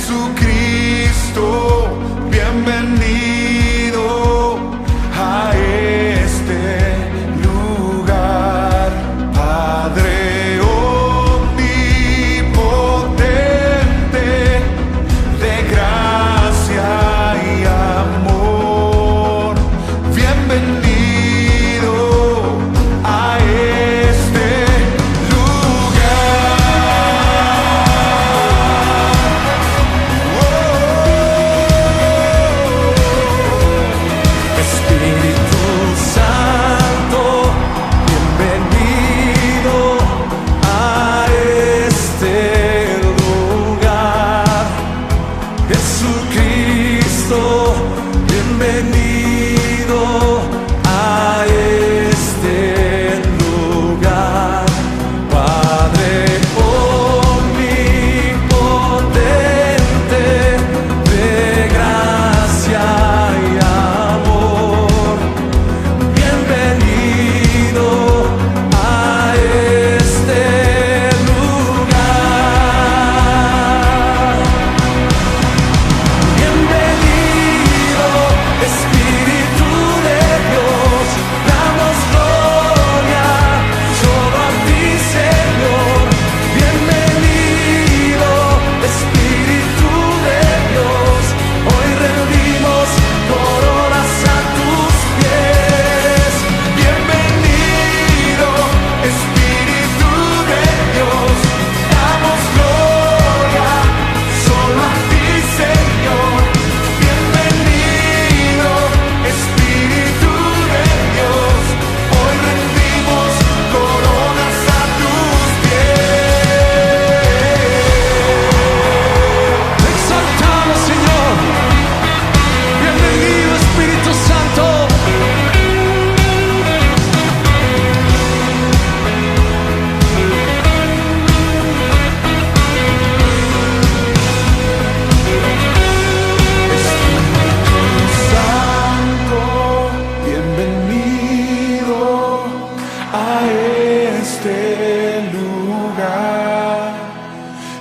Jesucristo, bienvenido a este lugar, Padre omnipotente, de gracia y amor, bienvenido a este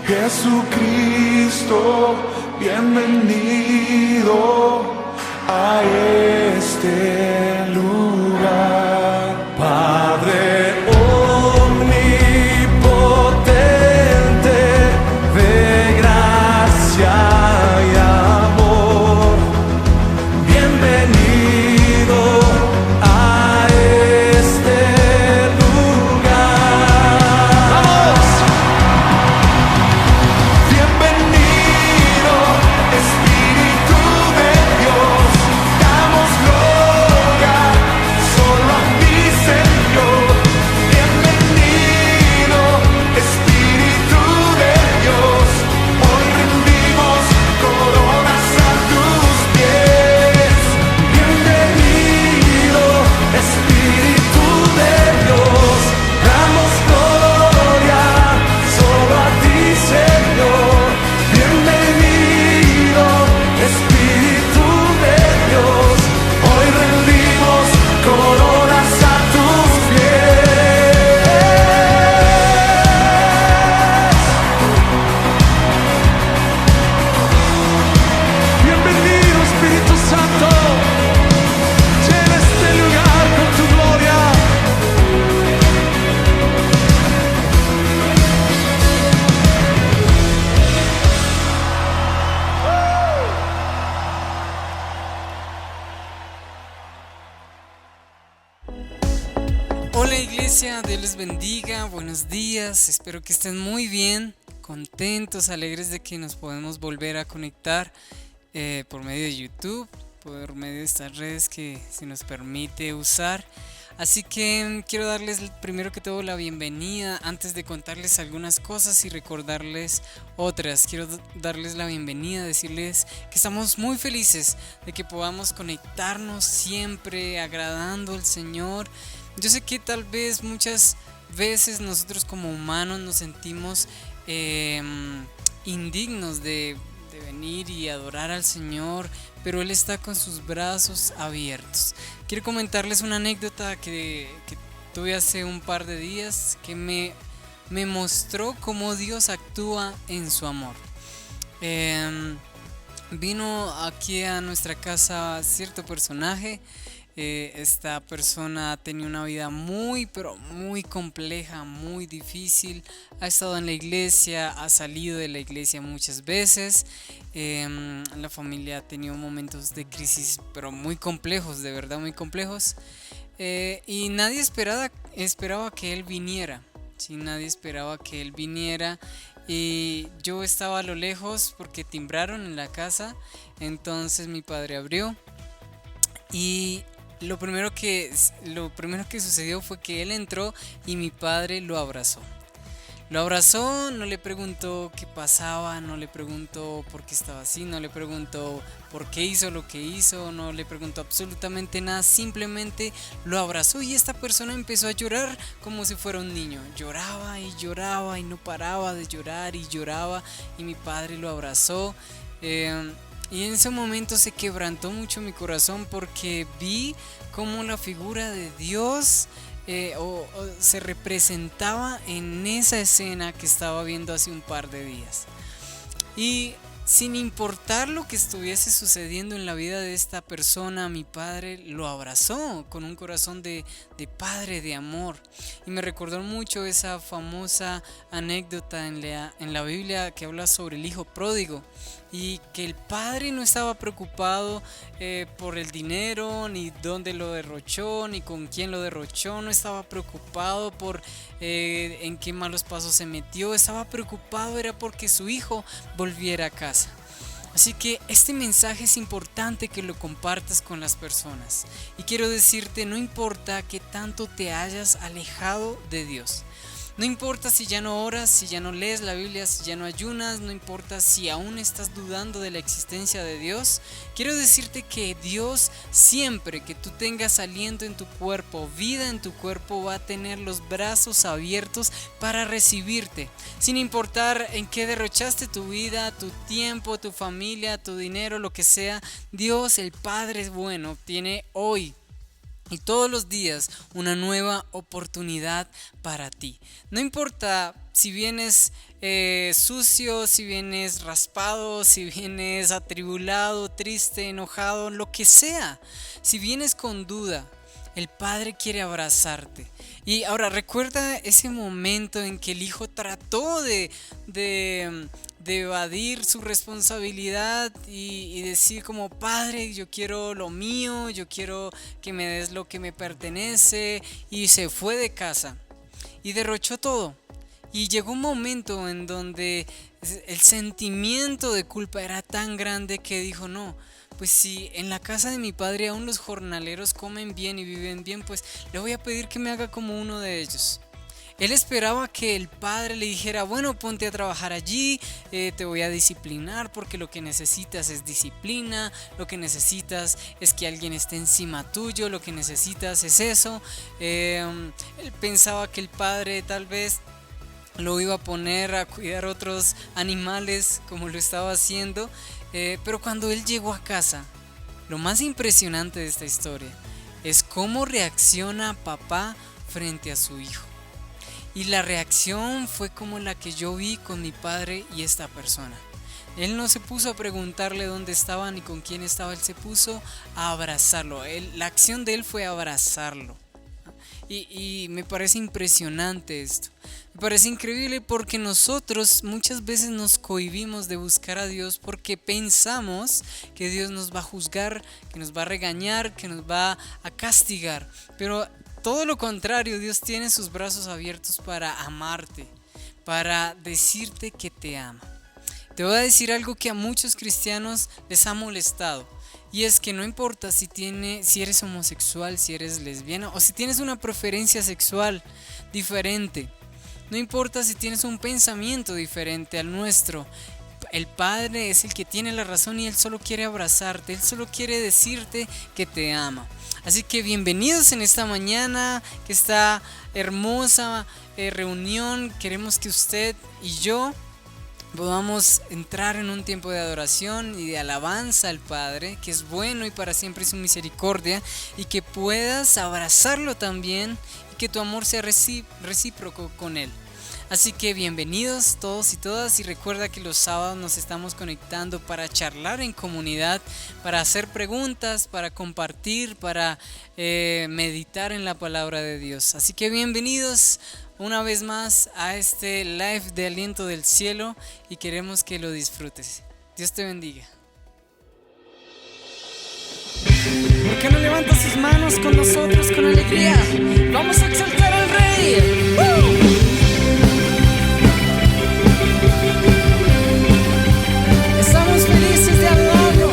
Jesucristo, bienvenido a este lugar, Padre omnipotente, de gracia y amor, bienvenido a este lugar. ¡Vamos! Bienvenido, Espíritu de Dios, damos gloria solo a ti, Señor. Bienvenido, Espíritu de Dios, hoy rendimos coronas a tus pies. Bienvenido, Espíritu de Dios, damos gloria solo a ti, Señor. Bienvenido, Espíritu de Dios, hoy rendimos coronas a tus pies. Bienvenido, Espíritu Santo, llena este lugar con tu gloria. Hola iglesia, Dios les bendiga, buenos días, espero que estén muy bien, contentos, alegres de que nos podemos volver a conectar por medio de YouTube, por medio de estas redes que se nos permite usar. Así que quiero darles primero que todo la bienvenida antes de contarles algunas cosas y recordarles otras. Quiero darles la bienvenida, decirles que estamos muy felices de que podamos conectarnos siempre agradando al Señor. Yo sé que tal vez muchas veces nosotros como humanos nos sentimos indignos de venir y adorar al Señor, pero Él está con sus brazos abiertos. Quiero comentarles una anécdota que tuve hace un par de días que me mostró cómo Dios actúa en su amor. Vino aquí a nuestra casa cierto personaje. Esta persona tenía una vida muy, pero muy compleja, muy difícil. Ha estado en la iglesia, ha salido de la iglesia muchas veces. La familia ha tenido momentos de crisis, pero muy complejos, de verdad muy complejos. Y nadie esperaba que él viniera. Sí, nadie esperaba que él viniera. Y yo estaba a lo lejos porque timbraron en la casa. Entonces mi padre abrió. Y lo primero que sucedió fue que él entró y mi padre lo abrazó. Lo abrazó, no le preguntó qué pasaba, no le preguntó por qué estaba así, no le preguntó por qué hizo lo que hizo, no le preguntó absolutamente nada, simplemente lo abrazó y esta persona empezó a llorar como si fuera un niño. Lloraba y no paraba de llorar y lloraba y mi padre lo abrazó. Y en ese momento se quebrantó mucho mi corazón porque vi cómo la figura de Dios se representaba en esa escena que estaba viendo hace un par de días. Y sin importar lo que estuviese sucediendo en la vida de esta persona, mi padre lo abrazó con un corazón de padre, de amor. Y me recordó mucho esa famosa anécdota en la Biblia que habla sobre el hijo pródigo. Y que el padre no estaba preocupado por el dinero, ni dónde lo derrochó, ni con quién lo derrochó. No estaba preocupado por en qué malos pasos se metió. Estaba preocupado era porque su hijo volviera a casa. Así que este mensaje es importante que lo compartas con las personas. Y quiero decirte, no importa que tanto te hayas alejado de Dios. No importa si ya no oras, si ya no lees la Biblia, si ya no ayunas, no importa si aún estás dudando de la existencia de Dios. Quiero decirte que Dios, siempre que tú tengas aliento en tu cuerpo, vida en tu cuerpo, va a tener los brazos abiertos para recibirte. Sin importar en qué derrochaste tu vida, tu tiempo, tu familia, tu dinero, lo que sea, Dios, el Padre es bueno, tiene hoy y todos los días una nueva oportunidad para ti. No importa si vienes sucio, si vienes raspado, si vienes atribulado, triste, enojado, lo que sea. Si vienes con duda, el Padre quiere abrazarte. Y ahora recuerda ese momento en que el hijo trató de evadir su responsabilidad y decir como: Padre, yo quiero lo mío, yo quiero que me des lo que me pertenece, y se fue de casa y derrochó todo. Y llegó un momento en donde el sentimiento de culpa era tan grande que dijo: no, pues si en la casa de mi padre aún los jornaleros comen bien y viven bien, pues le voy a pedir que me haga como uno de ellos. Él esperaba que el padre le dijera: bueno, ponte a trabajar allí, te voy a disciplinar porque lo que necesitas es disciplina, lo que necesitas es que alguien esté encima tuyo, lo que necesitas es eso. Él pensaba que el padre tal vez lo iba a poner a cuidar otros animales como lo estaba haciendo, pero cuando él llegó a casa, lo más impresionante de esta historia es cómo reacciona papá frente a su hijo. Y la reacción fue como la que yo vi con mi padre y esta persona. Él no se puso a preguntarle dónde estaba ni con quién estaba, él se puso a abrazarlo. La acción de él fue abrazarlo. Y me parece impresionante esto. Me parece increíble porque nosotros muchas veces nos cohibimos de buscar a Dios porque pensamos que Dios nos va a juzgar, que nos va a regañar, que nos va a castigar. Pero todo lo contrario, Dios tiene sus brazos abiertos para amarte, para decirte que te ama. Te voy a decir algo que a muchos cristianos les ha molestado. Y es que no importa si eres homosexual, si eres lesbiana o si tienes una preferencia sexual diferente. No importa si tienes un pensamiento diferente al nuestro. El Padre es el que tiene la razón y Él solo quiere abrazarte. Él solo quiere decirte que te ama. Así que bienvenidos en esta mañana, que esta hermosa reunión. Queremos que usted y yo podamos entrar en un tiempo de adoración y de alabanza al Padre, que es bueno y para siempre es su misericordia, y que puedas abrazarlo también y que tu amor sea recíproco con Él. Así que bienvenidos todos y todas, y recuerda que los sábados nos estamos conectando para charlar en comunidad, para hacer preguntas, para compartir, para meditar en la palabra de Dios. Así que bienvenidos una vez más a este live de Aliento del Cielo y queremos que lo disfrutes. Dios te bendiga. ¿Por qué no levanta sus manos con nosotros con alegría? Vamos a exaltar al Rey. Estamos felices de adorarlo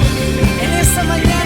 en esta mañana.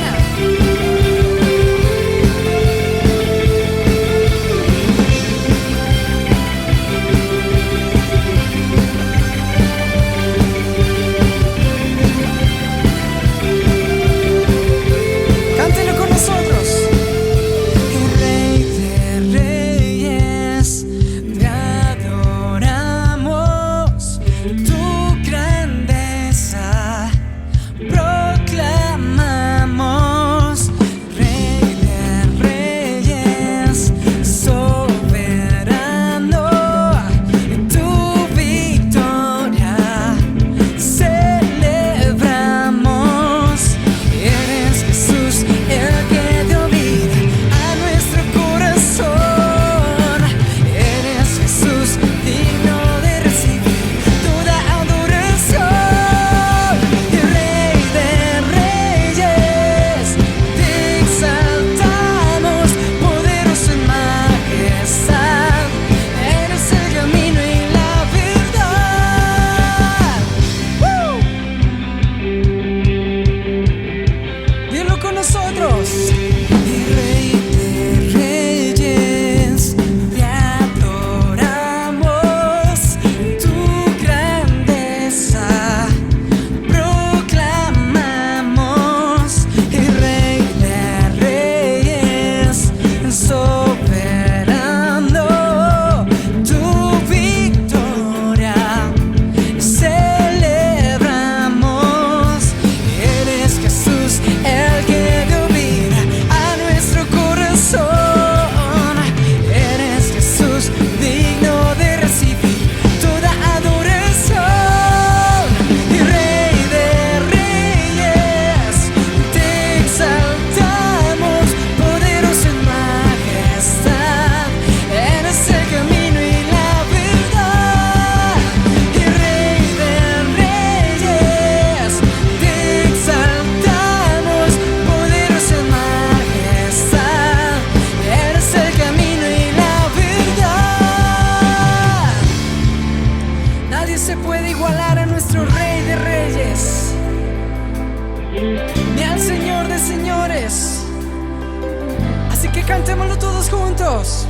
Cantémoslo todos juntos.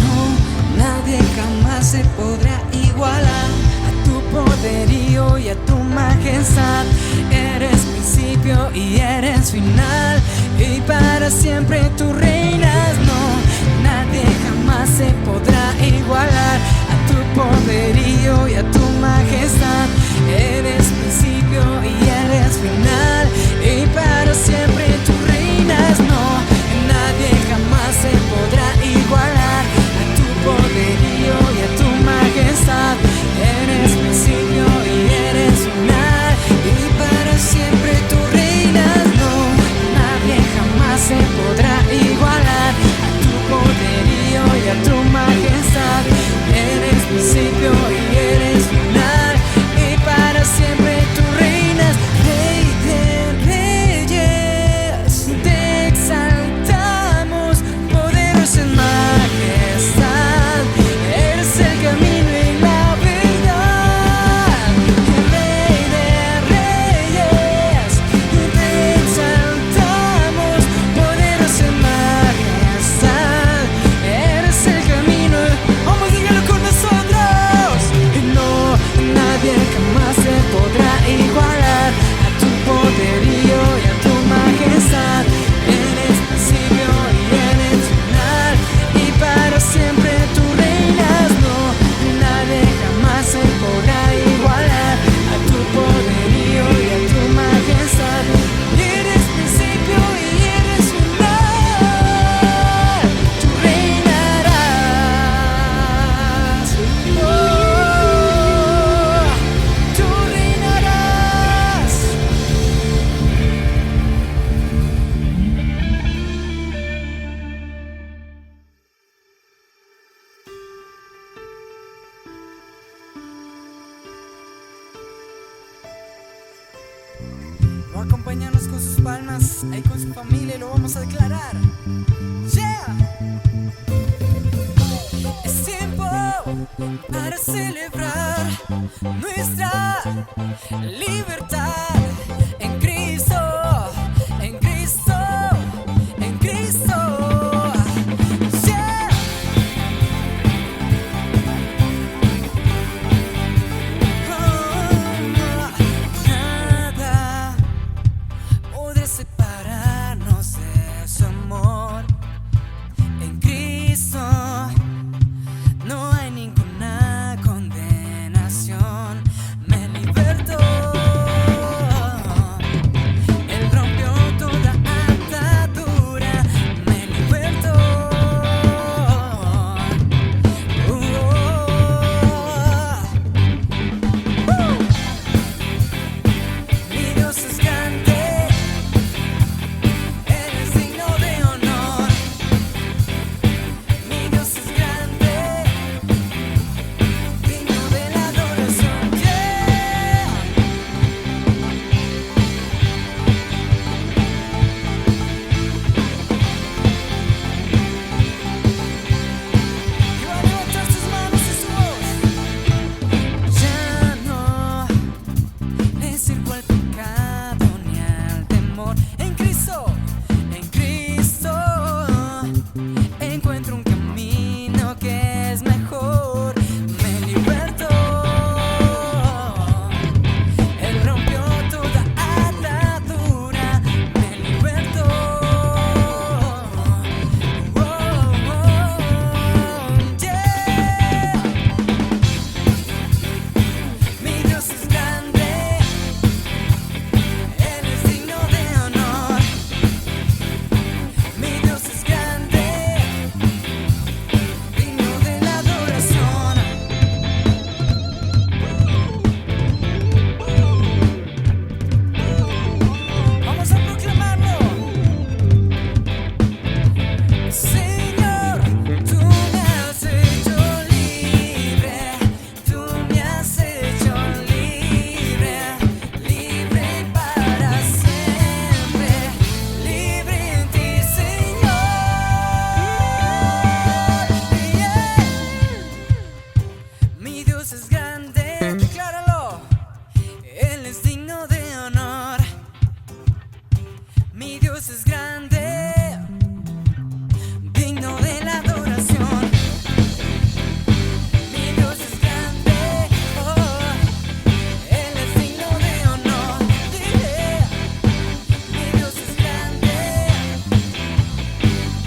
No, nadie jamás se podrá igualar a tu poderío y a tu majestad. Eres principio y eres final, y para siempre tú reinas. No, nadie jamás se podrá igualar a tu poderío y a tu majestad. Eres principio y eres final, y para siempre tú reinas. No, nadie jamás se podrá igualar a tu poderío y a tu majestad. Eres principio y eres final, y para siempre tú reinas. No, nadie jamás se podrá igualar a tu poderío y a tu majestad. Eres principio y eres final, Va a acompañarnos con sus palmas, ahí con su familia, y lo vamos a declarar. Yeah. Es tiempo para celebrar nuestra libertad en Cristo, en Cristo, en Cristo. Yeah. Nada podrá separarnos de su amor. En Cristo no hay ninguna condenación. Me libertó. Él rompió toda atadura. Me libertó. Mi Dios es grande. Él es digno de honor. Mi Dios es grande, digno de la adoración. Yeah. Y va a levantar sus manos y su voz. Ya no le sirvo al pecado ni al temor. En Cristo encuentro un camino que es mejor. Me libertó. Él rompió toda atadura. Me libertó. Oh, yeah. Mi Dios es grande. Él es digno de honor. Mi Dios es grande, digno de la adoración. Vamos a proclamarlo. Señor, tú me has hecho libre, tú me has hecho libre, libre para siempre, libre en ti, Señor. Yeah. Mi Dios es grande, decláralo. Él es digno de honor. Mi Dios es grande, digno de la adoración. Mi Dios es grande, oh, Él es digno de honor. Yeah. Mi Dios es grande,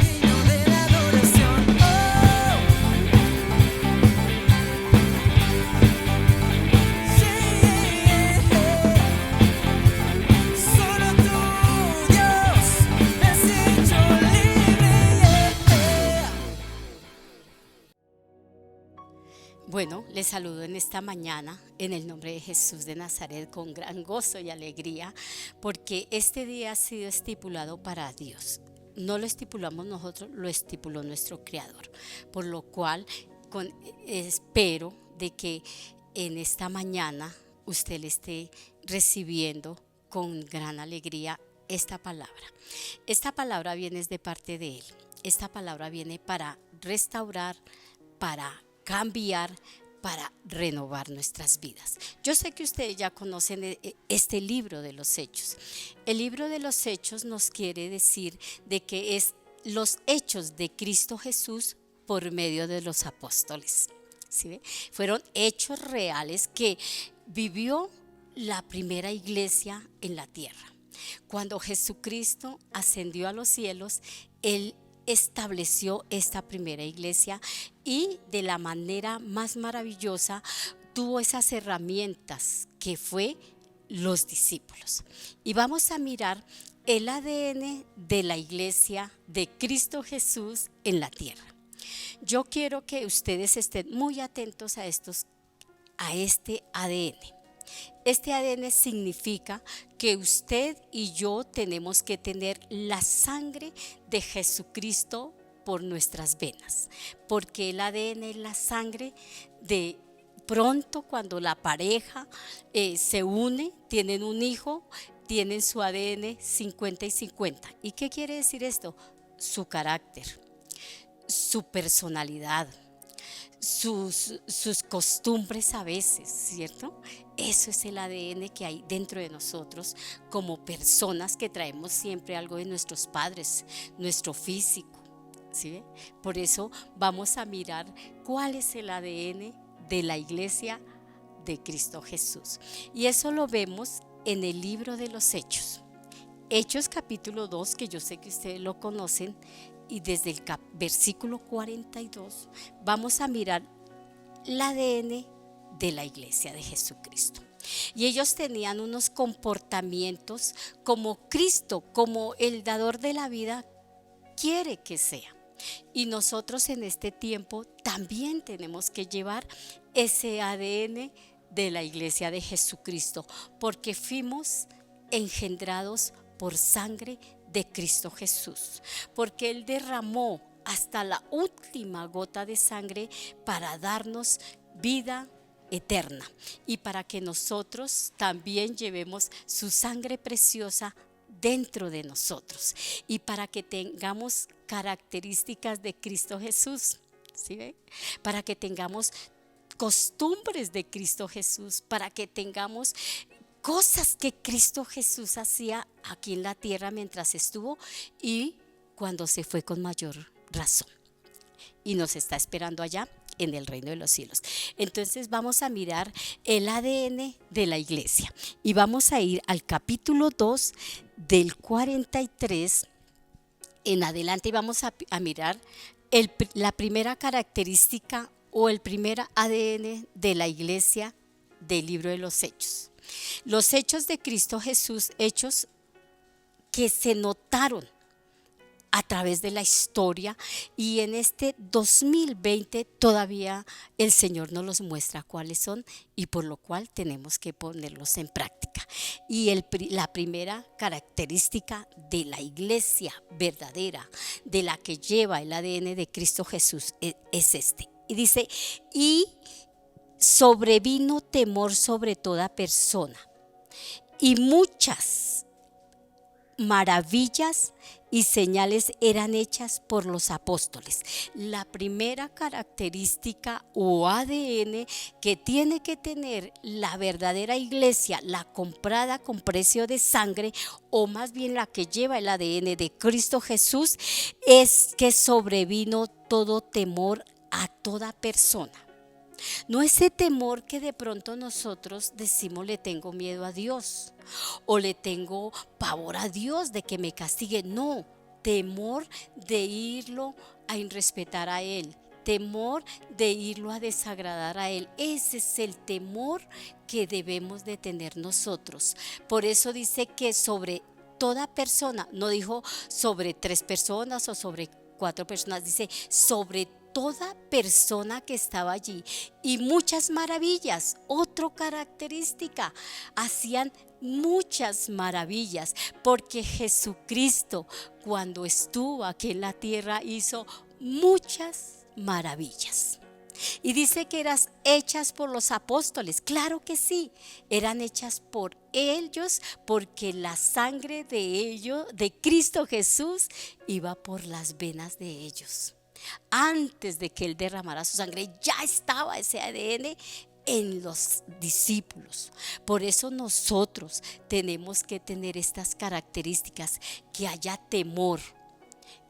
digno de la adoración. Oh. Solo tú, Dios, me has hecho libre. Bueno, les saludo en esta mañana en el nombre de Jesús de Nazaret con gran gozo y alegría, porque este día ha sido estipulado para Dios. No lo estipulamos nosotros, lo estipuló nuestro Creador, por lo cual espero de que en esta mañana usted le esté recibiendo con gran alegría esta palabra. Esta palabra viene de parte de Él. Esta palabra viene para restaurar, para cambiar, para renovar nuestras vidas. Yo sé que ustedes ya conocen este libro de los Hechos. El libro de los Hechos nos quiere decir de que es los hechos de Cristo Jesús por medio de los apóstoles. ¿Sí ve? Fueron hechos reales que vivió la primera iglesia en la tierra. Cuando Jesucristo ascendió a los cielos, Él estableció esta primera iglesia y de la manera más maravillosa tuvo esas herramientas que fue los discípulos. Y vamos a mirar el ADN de la iglesia de Cristo Jesús en la tierra. Yo quiero que ustedes estén muy atentos a este ADN. Este ADN significa que usted y yo tenemos que tener la sangre de Jesucristo por nuestras venas, porque el ADN es la sangre pronto cuando la pareja se une, tienen un hijo, tienen su ADN 50 y 50. ¿Y qué quiere decir esto? Su carácter, su personalidad, sus costumbres a veces, ¿cierto? Eso es el ADN que hay dentro de nosotros como personas que traemos siempre algo de nuestros padres, nuestro físico, ¿sí ve? Por eso vamos a mirar cuál es el ADN de la iglesia de Cristo Jesús. Y eso lo vemos en el libro de los Hechos. Hechos capítulo 2, que yo sé que ustedes lo conocen, y desde el versículo 42 vamos a mirar el ADN de la iglesia de Jesucristo. Y ellos tenían unos comportamientos como Cristo, como el dador de la vida quiere que sea. Y nosotros en este tiempo también tenemos que llevar ese ADN de la iglesia de Jesucristo, porque fuimos engendrados por sangre de Cristo Jesús, porque Él derramó hasta la última gota de sangre para darnos vida eterna y para que nosotros también llevemos su sangre preciosa dentro de nosotros y para que tengamos características de Cristo Jesús, ¿sí ve? Para que tengamos costumbres de Cristo Jesús, para que tengamos cosas que Cristo Jesús hacía aquí en la tierra mientras estuvo y cuando se fue con mayor razón. Y nos está esperando allá en el reino de los cielos. Entonces vamos a mirar el ADN de la iglesia y vamos a ir al capítulo 2 del 43 en adelante y vamos a mirar la primera característica o el primer ADN de la iglesia del libro de los Hechos. Los hechos de Cristo Jesús, hechos que se notaron a través de la historia y en este 2020 todavía el Señor nos los muestra cuáles son y por lo cual tenemos que ponerlos en práctica. Y la primera característica de la iglesia verdadera, de la que lleva el ADN de Cristo Jesús, es este. Y dice, y sobrevino temor sobre toda persona y muchas maravillas y señales eran hechas por los apóstoles. La primera característica o ADN que tiene que tener la verdadera iglesia, la comprada con precio de sangre, o más bien la que lleva el ADN de Cristo Jesús, es que sobrevino todo temor a toda persona. No ese temor que de pronto nosotros decimos le tengo miedo a Dios o le tengo pavor a Dios de que me castigue. No, temor de irlo a irrespetar a Él, temor de irlo a desagradar a Él. Ese es el temor que debemos de tener nosotros. Por eso dice que sobre toda persona, no dijo sobre 3 personas o sobre 4 personas, dice sobre toda persona que estaba allí. Y muchas maravillas, otra característica, hacían muchas maravillas, porque Jesucristo cuando estuvo aquí en la tierra hizo muchas maravillas. Y dice que eran hechas por los apóstoles. Claro que sí, eran hechas por ellos, porque la sangre de ellos, de Cristo Jesús, iba por las venas de ellos. Antes de que Él derramara su sangre, ya estaba ese ADN en los discípulos. Por eso nosotros tenemos que tener estas características, que haya temor,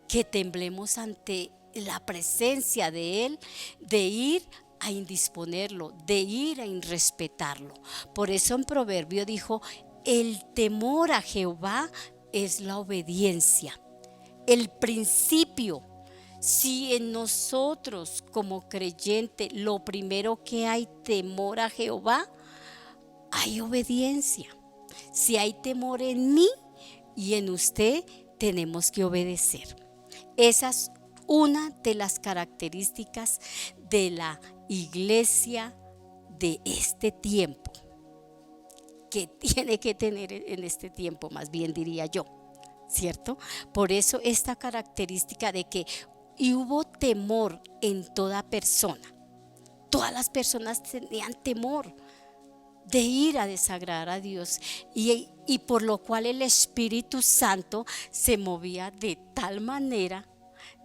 que temblemos ante la presencia de Él, de ir a indisponerlo, de ir a irrespetarlo. Por eso en Proverbio dijo, el temor a Jehová es la obediencia, el principio. Si en nosotros como creyente lo primero que hay temor a Jehová, hay obediencia. Si hay temor en mí y en usted, tenemos que obedecer. Esa es una de las características de la iglesia de este tiempo, que tiene que tener en este tiempo, más bien diría yo, ¿cierto? Por eso esta característica de que y hubo temor en toda persona. Todas las personas tenían temor de ir a desagradar a Dios y por lo cual el Espíritu Santo se movía de tal manera.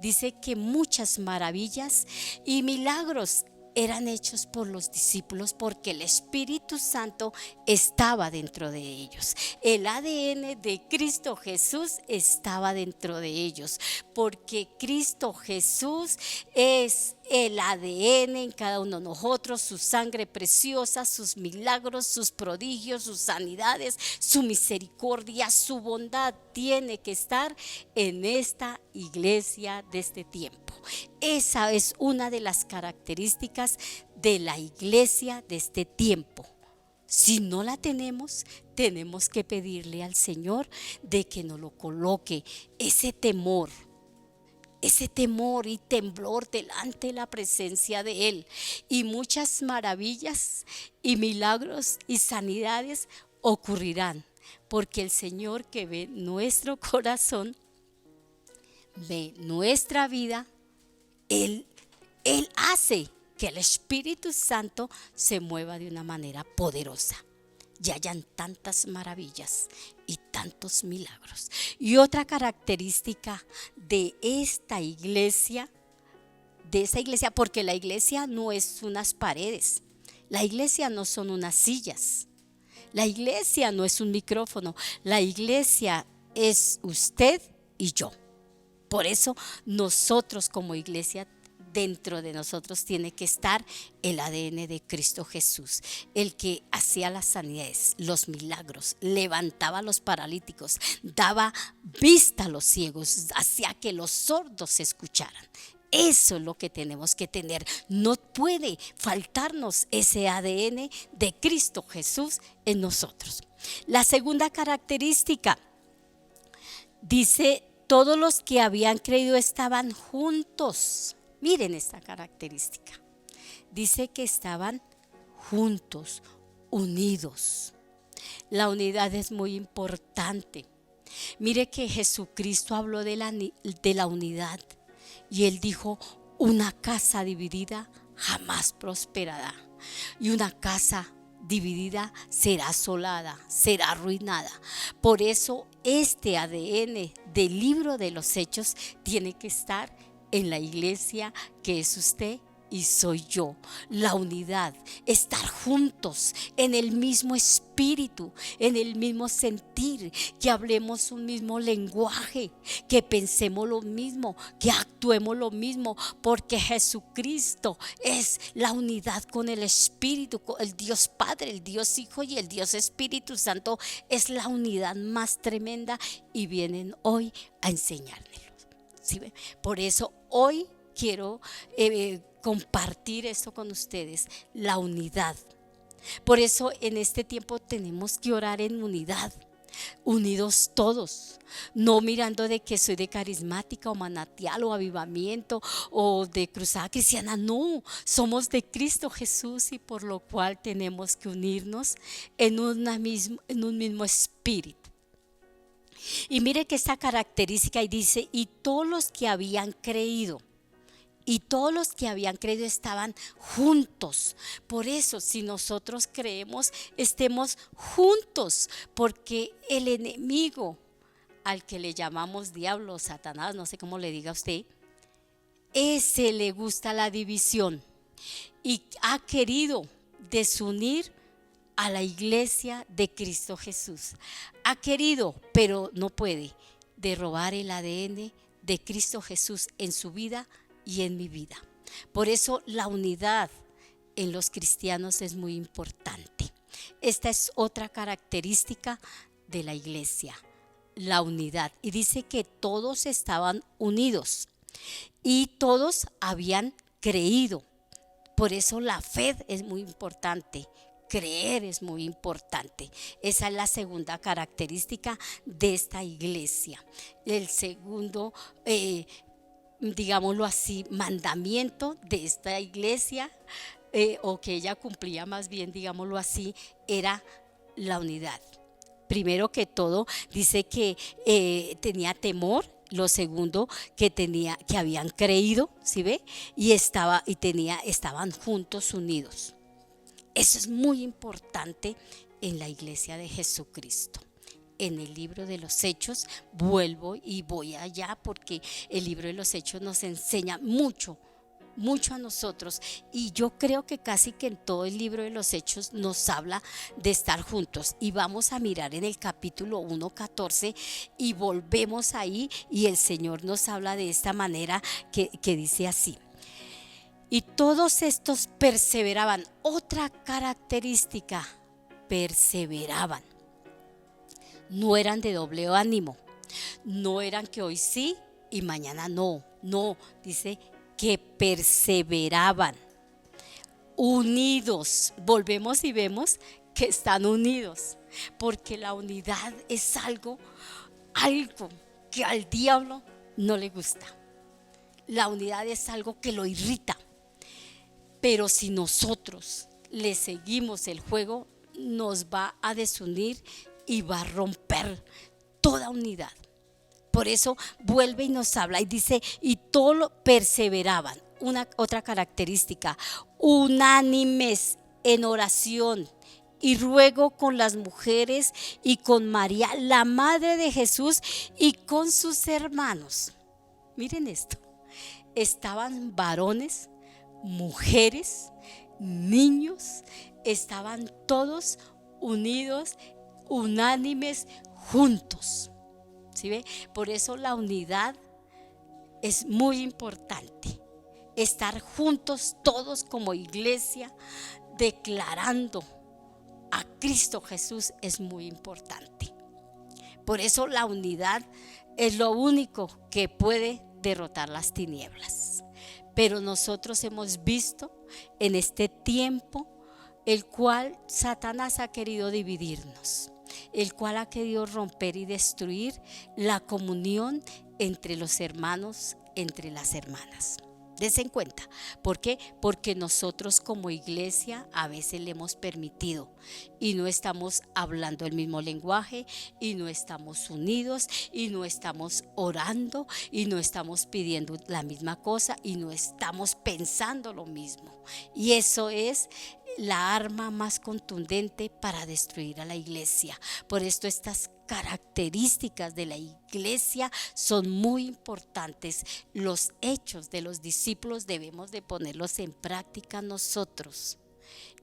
Dice que muchas maravillas y milagros eran hechos por los discípulos porque el Espíritu Santo estaba dentro de ellos. El ADN de Cristo Jesús estaba dentro de ellos porque Cristo Jesús es el ADN en cada uno de nosotros, su sangre preciosa, sus milagros, sus prodigios, sus sanidades, su misericordia, su bondad tiene que estar en esta iglesia de este tiempo. Esa es una de las características de la iglesia de este tiempo. Si no la tenemos, tenemos que pedirle al Señor de que nos lo coloque, ese temor y temblor delante de la presencia de Él. Y muchas maravillas y milagros y sanidades ocurrirán, porque el Señor que ve nuestro corazón, ve nuestra vida, Él hace que el Espíritu Santo se mueva de una manera poderosa y hayan tantas maravillas y tantos milagros. Y otra característica de esta iglesia, porque la iglesia no es unas paredes, la iglesia no son unas sillas, la iglesia no es un micrófono, la iglesia es usted y yo. Por eso nosotros como iglesia, dentro de nosotros tiene que estar el ADN de Cristo Jesús, el que hacía las sanidades, los milagros, levantaba a los paralíticos, daba vista a los ciegos, hacía que los sordos escucharan. Eso es lo que tenemos que tener. No puede faltarnos ese ADN de Cristo Jesús en nosotros. La segunda característica dice: todos los que habían creído estaban juntos. Miren esta característica. Dice que estaban juntos, unidos. La unidad es muy importante. Mire que Jesucristo habló de la unidad y Él dijo: una casa dividida jamás prosperará, y una casa dividida será asolada, será arruinada. Por eso este ADN del libro de los Hechos tiene que estar en la iglesia que es usted y soy yo. La unidad, estar juntos en el mismo espíritu, en el mismo sentir, que hablemos un mismo lenguaje, que pensemos lo mismo, que actuemos lo mismo, porque Jesucristo es la unidad con el Espíritu, el Dios Padre, el Dios Hijo y el Dios Espíritu Santo es la unidad más tremenda y vienen hoy a enseñármelo. ¿Sí? Por eso hoy quiero compartir esto con ustedes, la unidad. Por eso en este tiempo tenemos que orar en unidad, unidos todos, no mirando de que soy de carismática o manantial o avivamiento o de cruzada cristiana. No, somos de Cristo Jesús y por lo cual tenemos que unirnos en un mismo espíritu. Y mire que esta característica y dice: y todos los que habían creído estaban juntos. Por eso, si nosotros creemos, estemos juntos, porque el enemigo, al que le llamamos diablo, Satanás, no sé cómo le diga usted, ese le gusta la división y ha querido desunir a la iglesia de Cristo Jesús. Ha querido, pero no puede, de robar el ADN de Cristo Jesús en su vida y en mi vida. Por eso la unidad en los cristianos es muy importante. Esta es otra característica de la iglesia, la unidad. Y dice que todos estaban unidos y todos habían creído. Por eso la fe es muy importante. Creer es muy importante. Esa es la segunda característica de esta iglesia. El segundo, digámoslo así, mandamiento de esta iglesia, o que ella cumplía más bien, digámoslo así, era la unidad. Primero que todo, dice que tenía temor, Lo segundo, que habían creído, ¿sí ve? Estaban juntos, unidos. Eso es muy importante en la iglesia de Jesucristo. En el libro de los Hechos, vuelvo y voy allá porque el libro de los Hechos nos enseña mucho a nosotros, y yo creo que casi que en todo el libro de los Hechos nos habla de estar juntos, y vamos a mirar en el capítulo 1:14 y volvemos ahí, y el Señor nos habla de esta manera que dice así: y todos estos perseveraban. Otra característica, perseveraban. No eran de doble ánimo, no eran que hoy sí y mañana no, dice que perseveraban, unidos. Volvemos y vemos que están unidos, porque la unidad es algo que al diablo no le gusta. La unidad es algo que lo irrita, pero si nosotros le seguimos el juego, nos va a desunir y va a romper toda unidad. Por eso vuelve y nos habla y dice: y todos perseveraban. Otra característica, unánimes en oración y ruego con las mujeres y con María, la madre de Jesús, y con sus hermanos. Miren esto: estaban varones, mujeres, niños, estaban todos unidos, unánimes, juntos. ¿Sí ve? Por eso la unidad es muy importante. Estar juntos todos como iglesia, declarando a Cristo Jesús, es muy importante. Por eso la unidad es lo único que puede derrotar las tinieblas. Pero nosotros hemos visto en este tiempo el cual Satanás ha querido dividirnos, el cual ha querido romper y destruir la comunión entre los hermanos, entre las hermanas. Dense en cuenta. ¿Por qué? Porque nosotros como iglesia a veces le hemos permitido, y no estamos hablando el mismo lenguaje, y no estamos unidos, y no estamos orando, y no estamos pidiendo la misma cosa, y no estamos pensando lo mismo. Y eso es la arma más contundente para destruir a la iglesia. Por esto estas características de la iglesia son muy importantes. Los hechos de los discípulos debemos de ponerlos en práctica nosotros.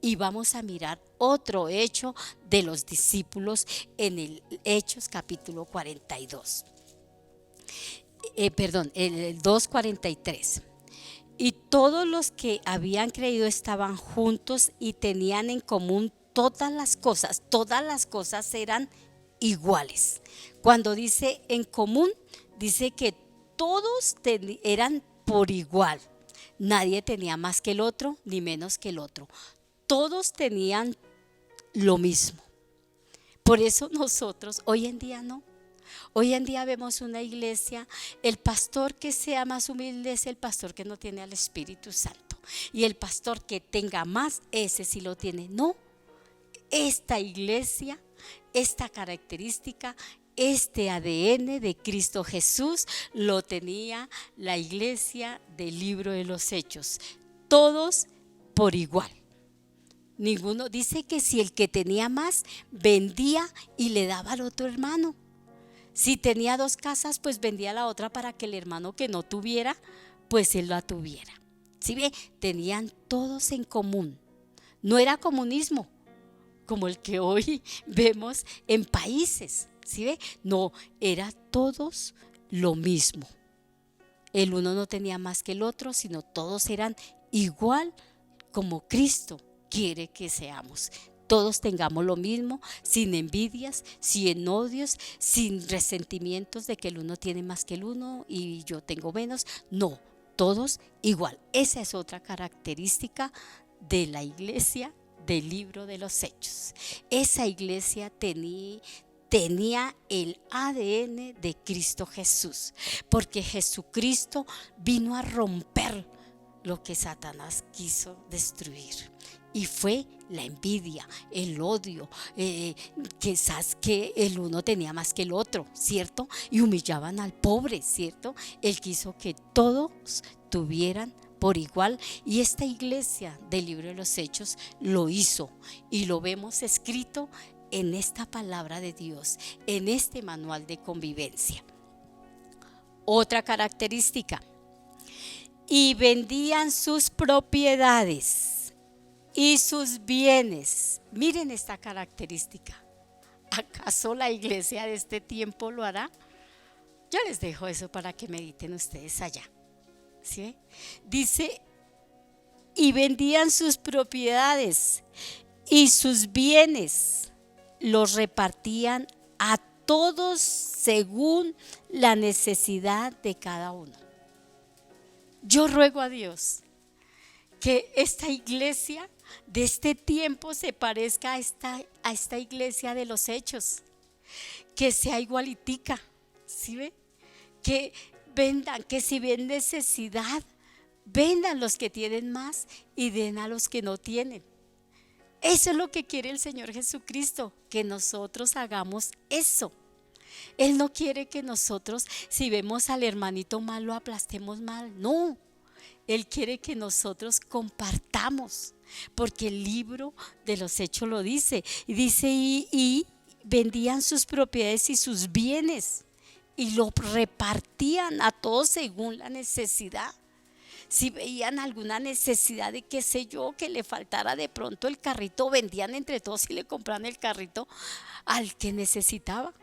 Y vamos a mirar otro hecho de los discípulos en el Hechos capítulo 42. El 2:43. Y todos los que habían creído estaban juntos y tenían en común todas las cosas eran iguales. Cuando dice en común, dice que todos eran por igual. Nadie tenía más que el otro, ni menos que el otro. Todos tenían lo mismo. Por eso nosotros hoy en día no. Hoy en día vemos una iglesia, el pastor que sea más humilde es el pastor que no tiene al Espíritu Santo. Y el pastor que tenga más, ese sí lo tiene. No, esta iglesia, esta característica, este ADN de Cristo Jesús lo tenía la iglesia del libro de los Hechos. Todos por igual. Ninguno dice que si el que tenía más vendía y le daba al otro hermano. Si tenía 2 casas, pues vendía la otra para que el hermano que no tuviera, pues él la tuviera. ¿Sí ve? Tenían todos en común. No era comunismo como el que hoy vemos en países. ¿Sí ve? No, era todos lo mismo. El uno no tenía más que el otro, sino todos eran igual como Cristo quiere que seamos. Todos tengamos lo mismo, sin envidias, sin odios, sin resentimientos de que el uno tiene más que el uno y yo tengo menos. No, todos igual. Esa es otra característica de la iglesia del libro de los Hechos. Esa iglesia tenía el ADN de Cristo Jesús, porque Jesucristo vino a romper lo que Satanás quiso destruir. Y fue la envidia, el odio, quizás que el uno tenía más que el otro, ¿cierto? Y humillaban al pobre, ¿cierto? Él quiso que todos tuvieran por igual, y esta iglesia del libro de los Hechos lo hizo, y lo vemos escrito en esta palabra de Dios, en este manual de convivencia. Otra característica: y vendían sus propiedades y sus bienes. Miren esta característica. ¿Acaso la iglesia de este tiempo lo hará? Yo les dejo eso para que mediten ustedes allá. ¿Sí? Dice, y vendían sus propiedades y sus bienes, los repartían a todos según la necesidad de cada uno. Yo ruego a Dios que esta iglesia de este tiempo se parezca a esta iglesia de los Hechos, que sea igualitica, ¿sí ve? Que vendan, que si ven necesidad, vendan los que tienen más y den a los que no tienen. Eso es lo que quiere el Señor Jesucristo, que nosotros hagamos eso. Él no quiere que nosotros, si vemos al hermanito mal, lo aplastemos mal. No, Él quiere que nosotros compartamos, porque el libro de los Hechos lo dice. Y dice, y vendían sus propiedades y sus bienes y lo repartían a todos según la necesidad. Si veían alguna necesidad de qué sé yo, que le faltara de pronto el carrito, vendían entre todos y le compraban el carrito al que necesitaba.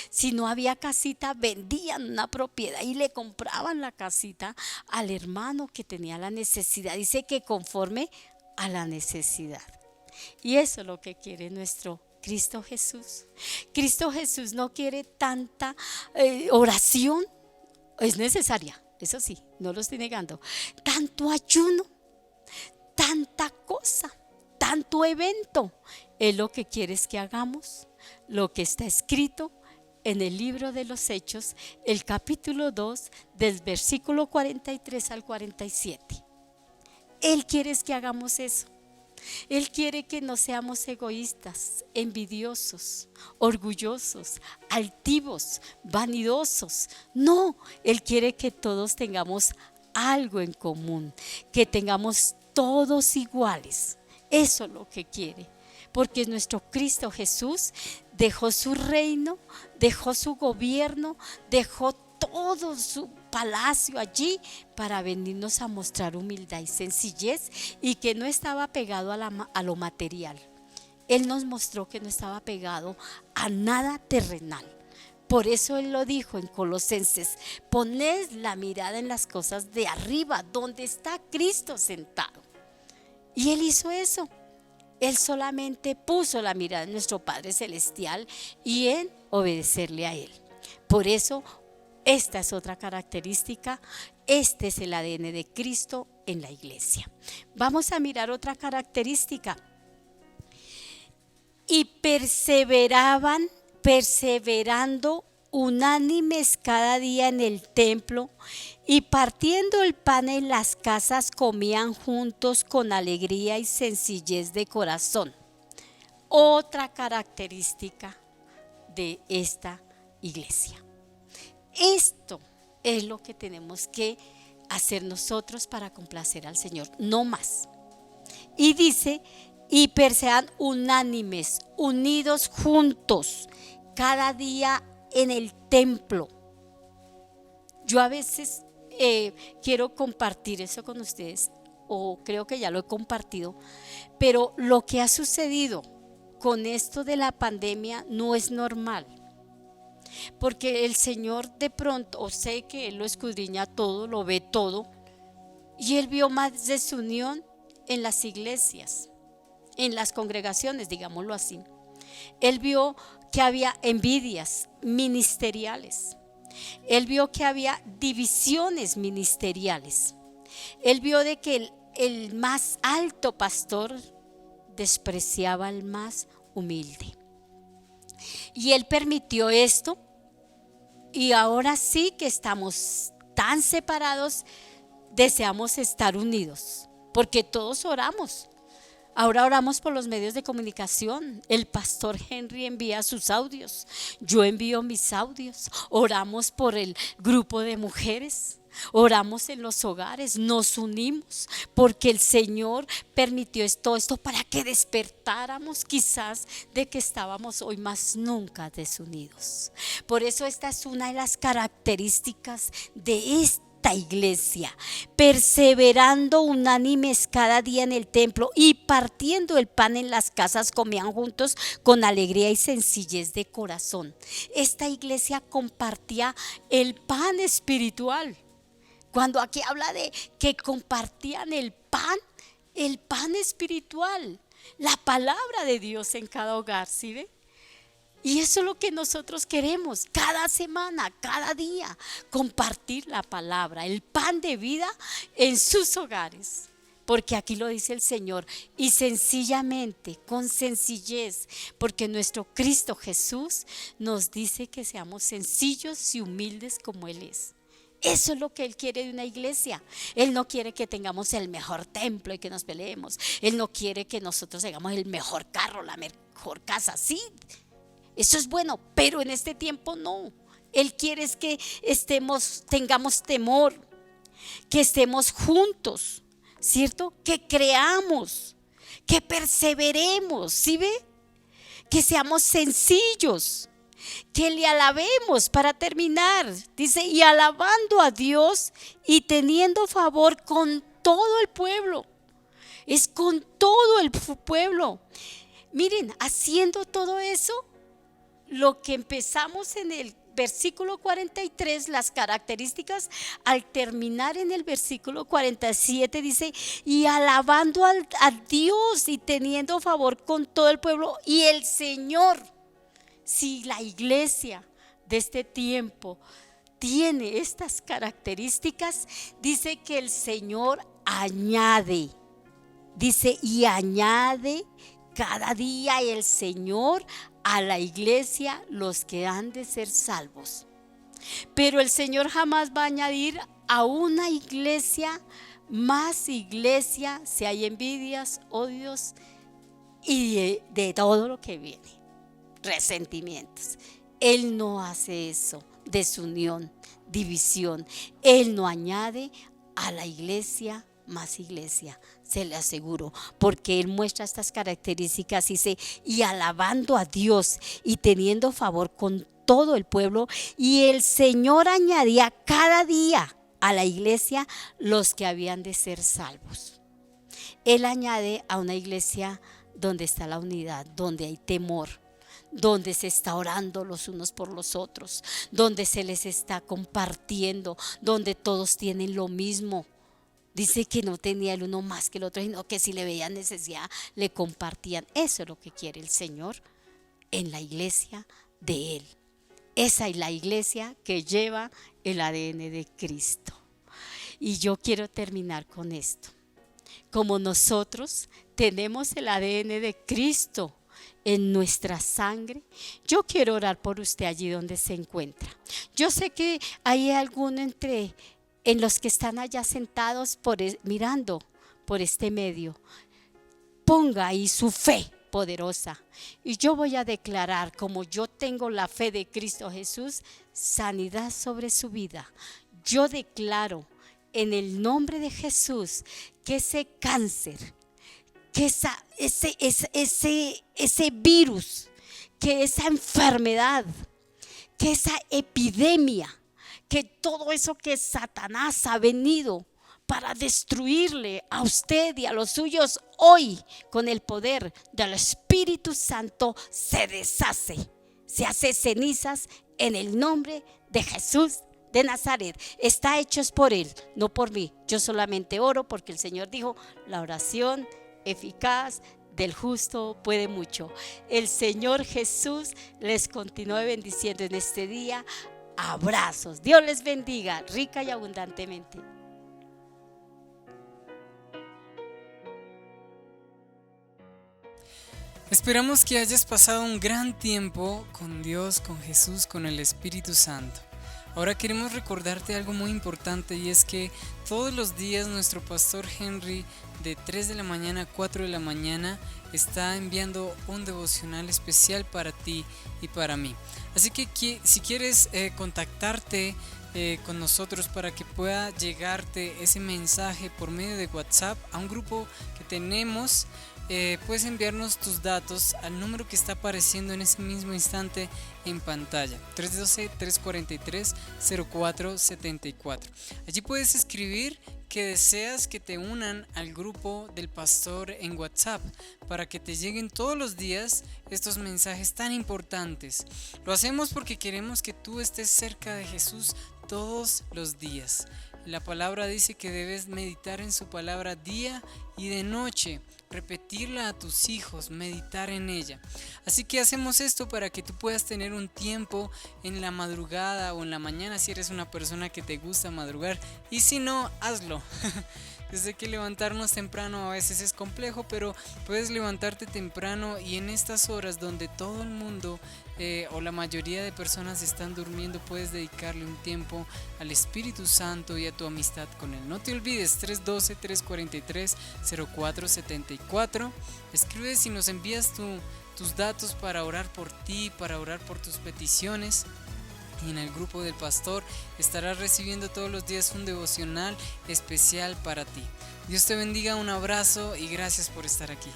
Si no había casita, vendían una propiedad y le compraban la casita al hermano que tenía la necesidad. Dice que conforme a la necesidad. Y eso es lo que quiere nuestro Cristo Jesús. Cristo Jesús no quiere tanta oración, es necesaria, eso sí, no lo estoy negando. Tanto ayuno, tanta cosa, tanto evento. Él lo que quiere es que hagamos lo que está escrito en el libro de los Hechos, el capítulo 2, del versículo 43 al 47. Él quiere es que hagamos eso. Él quiere que no seamos egoístas, envidiosos, orgullosos, altivos, vanidosos. No, Él quiere que todos tengamos algo en común, que tengamos todos iguales. Eso es lo que quiere, porque nuestro Cristo Jesús dejó su reino, dejó su gobierno, dejó todo su palacio allí para venirnos a mostrar humildad y sencillez, y que no estaba pegado a lo material. Él nos mostró que no estaba pegado a nada terrenal. Por eso Él lo dijo en Colosenses: poned la mirada en las cosas de arriba, donde está Cristo sentado. Y Él hizo eso. Él solamente puso la mirada en nuestro Padre Celestial y en obedecerle a Él. Por eso, esta es otra característica, este es el ADN de Cristo en la iglesia. Vamos a mirar otra característica. Y perseverando unánimes cada día en el templo, y partiendo el pan en las casas, comían juntos con alegría y sencillez de corazón. Otra característica de esta iglesia. Esto es lo que tenemos que hacer nosotros para complacer al Señor, no más. Y dice, y perseveran unánimes, unidos juntos, cada día en el templo. Yo a veces quiero compartir eso con ustedes, o creo que ya lo he compartido, pero lo que ha sucedido con esto de la pandemia no es normal. Porque el Señor de pronto, o sé que Él lo escudriña todo, lo ve todo, y Él vio más desunión en las iglesias, en las congregaciones, digámoslo así. Él vio que había envidias ministeriales. Él vio que había divisiones ministeriales. Él vio de que el más alto pastor despreciaba al más humilde. Y Él permitió esto, y ahora sí que estamos tan separados, deseamos estar unidos, porque todos oramos. Ahora oramos por los medios de comunicación. El pastor Henry envía sus audios. Yo envío mis audios. Oramos por el grupo de mujeres. Oramos en los hogares, nos unimos porque el Señor permitió esto para que despertáramos quizás de que estábamos hoy más nunca desunidos. Por eso esta es una de las características de esta iglesia, perseverando unánimes cada día en el templo y partiendo el pan en las casas, comían juntos con alegría y sencillez de corazón. Esta iglesia compartía el pan espiritual. Cuando aquí habla de que compartían el pan espiritual, la palabra de Dios en cada hogar, ¿sí ve? Y eso es lo que nosotros queremos, cada semana, cada día, compartir la palabra, el pan de vida en sus hogares. Porque aquí lo dice el Señor, y sencillamente, con sencillez, porque nuestro Cristo Jesús nos dice que seamos sencillos y humildes como Él es. Eso es lo que Él quiere de una iglesia. Él no quiere que tengamos el mejor templo y que nos peleemos. Él no quiere que nosotros tengamos el mejor carro, la mejor casa. Sí, eso es bueno, pero en este tiempo no. Él quiere es que tengamos temor, que estemos juntos, ¿cierto? Que creamos, que perseveremos, ¿sí ve? Que seamos sencillos, que le alabemos. Para terminar, dice, y alabando a Dios y teniendo favor con todo el pueblo. Es con todo el pueblo. Miren, haciendo todo eso, lo que empezamos en el versículo 43, las características, al terminar en el versículo 47 dice, y alabando a Dios y teniendo favor con todo el pueblo y el Señor. Si la iglesia de este tiempo tiene estas características, dice que el Señor añade, dice, y añade cada día el Señor a la iglesia los que han de ser salvos. Pero el Señor jamás va a añadir a una iglesia más iglesia si hay envidias, odios y de todo lo que viene, resentimientos. Él no hace eso, desunión, división. Él no añade a la iglesia más iglesia, se le aseguro, porque Él muestra estas características, dice, y alabando a Dios y teniendo favor con todo el pueblo, y el Señor añadía cada día a la iglesia los que habían de ser salvos. Él añade a una iglesia donde está la unidad, donde hay temor, donde se está orando los unos por los otros, donde se les está compartiendo, donde todos tienen lo mismo. Dice que no tenía el uno más que el otro, sino que si le veían necesidad, le compartían. Eso es lo que quiere el Señor en la iglesia de Él. Esa es la iglesia que lleva el ADN de Cristo. Y yo quiero terminar con esto. Como nosotros tenemos el ADN de Cristo en nuestra sangre, yo quiero orar por usted allí donde se encuentra. Yo sé que hay alguno en los que están allá sentados mirando por este medio. Ponga ahí su fe poderosa y yo voy a declarar, como yo tengo la fe de Cristo Jesús, sanidad sobre su vida. Yo declaro en el nombre de Jesús que ese cáncer, que ese virus, que esa enfermedad, que esa epidemia, que todo eso que Satanás ha venido para destruirle a usted y a los suyos, hoy con el poder del Espíritu Santo se deshace, se hace cenizas en el nombre de Jesús de Nazaret. Está hecho por Él, no por mí. Yo solamente oro porque el Señor dijo, la oración eficaz del justo puede mucho. El Señor Jesús les continúe bendiciendo en este día. Abrazos. Dios les bendiga rica y abundantemente. Esperamos que hayas pasado un gran tiempo con Dios, con Jesús, con el Espíritu Santo. Ahora queremos recordarte algo muy importante, y es que todos los días nuestro pastor Henry, de 3 de la mañana a 4 de la mañana, está enviando un devocional especial para ti y para mí. Así que si quieres contactarte con nosotros para que pueda llegarte ese mensaje por medio de WhatsApp a un grupo que tenemos, puedes enviarnos tus datos al número que está apareciendo en ese mismo instante en pantalla: 312-343-0474. Allí puedes escribir que deseas que te unan al grupo del pastor en WhatsApp para que te lleguen todos los días estos mensajes tan importantes. Lo hacemos porque queremos que tú estés cerca de Jesús todos los días. La palabra dice que debes meditar en su palabra día y de noche, repetirla a tus hijos, meditar en ella. Así que hacemos esto para que tú puedas tener un tiempo en la madrugada o en la mañana si eres una persona que te gusta madrugar, y si no, hazlo. Yo sé que levantarnos temprano a veces es complejo, pero puedes levantarte temprano, y en estas horas donde todo el mundo o la mayoría de personas están durmiendo, puedes dedicarle un tiempo al Espíritu Santo y a tu amistad con Él. No te olvides, 312-343-0474. Escribes y nos envías tus datos para orar por ti, para orar por tus peticiones. Y en el grupo del pastor estarás recibiendo todos los días un devocional especial para ti. Dios te bendiga, un abrazo y gracias por estar aquí.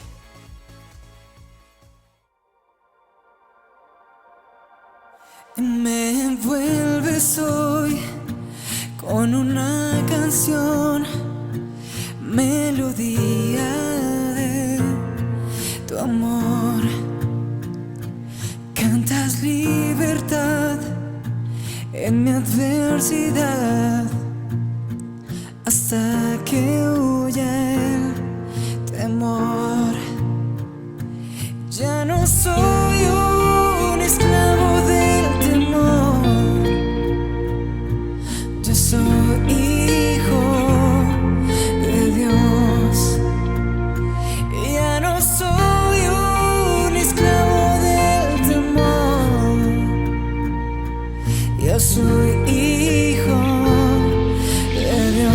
Me envuelves hoy con una canción, melodía de tu amor. Cantas libertad en mi adversidad, hasta que huya el temor. Ya no soy un esclavo del temor, yo soy hijo de Dios. Ya no soy un esclavo del temor, yo soy hijo de Dios.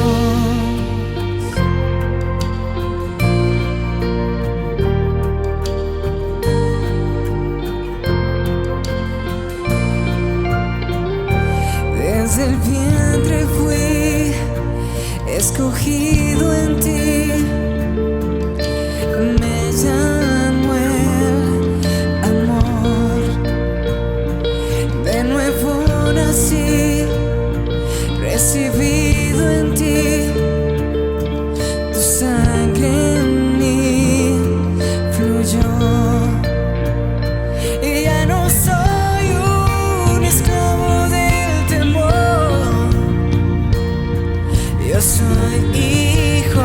Desde el vientre fui escogido en ti, me llamó el amor. De nuevo nací, recibido en ti, tu sangre en mí fluyó. Y ya no soy un esclavo del temor, yo soy hijo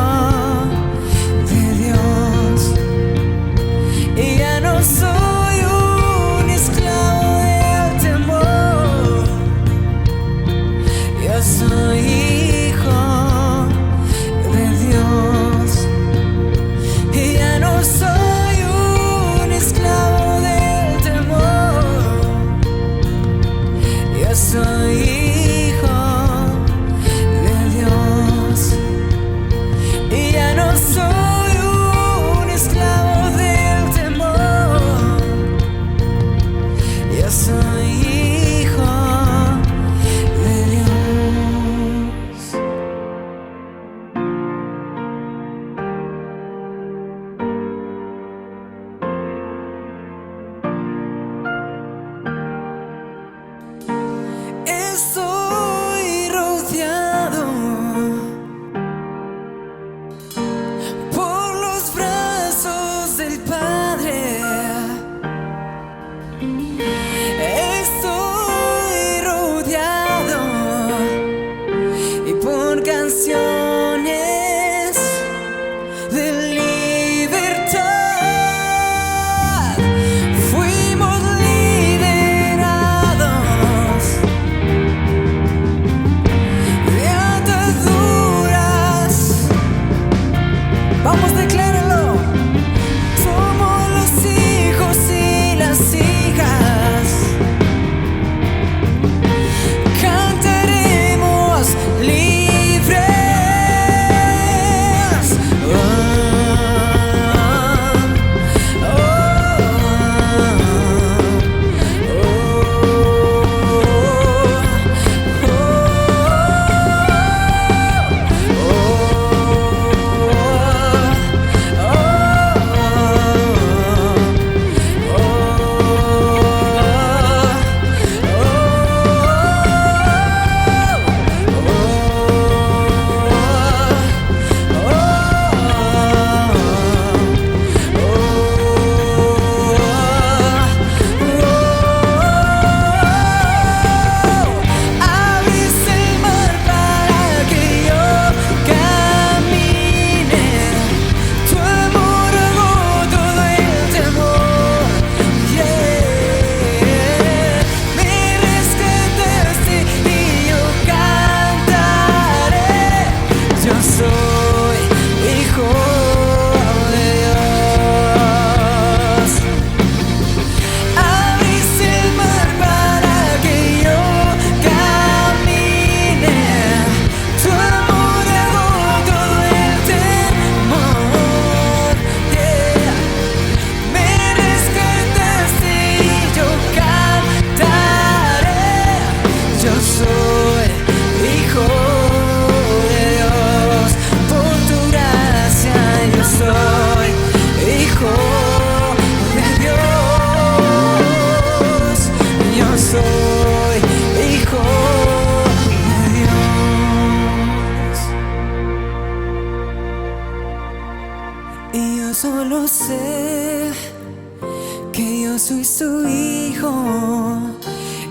hijo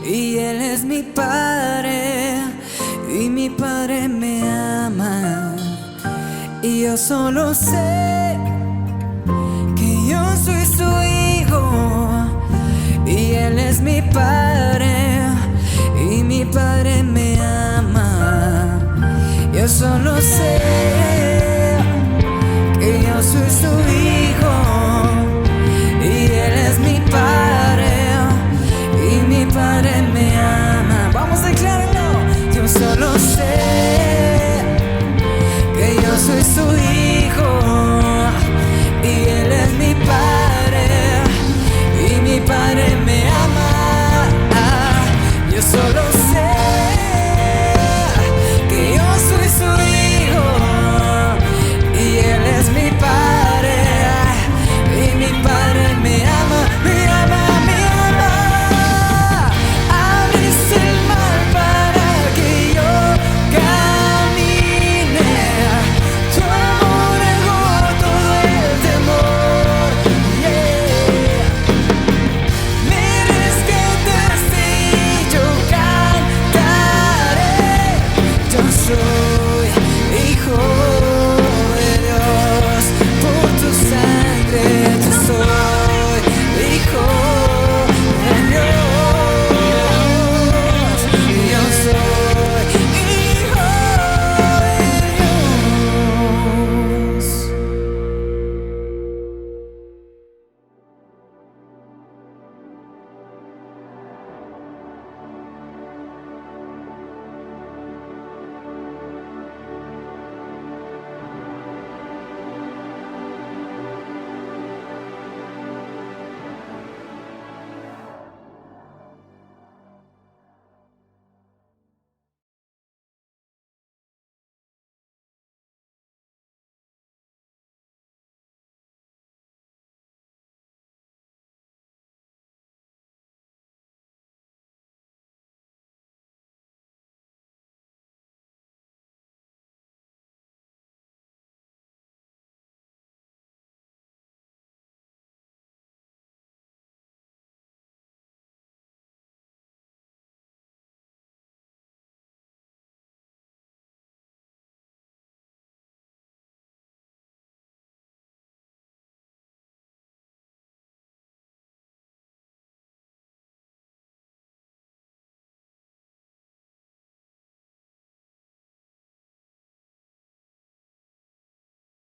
y Él es mi padre y mi padre me ama. Y yo solo sé que yo soy su hijo y Él es mi padre y mi padre me ama. Yo solo sé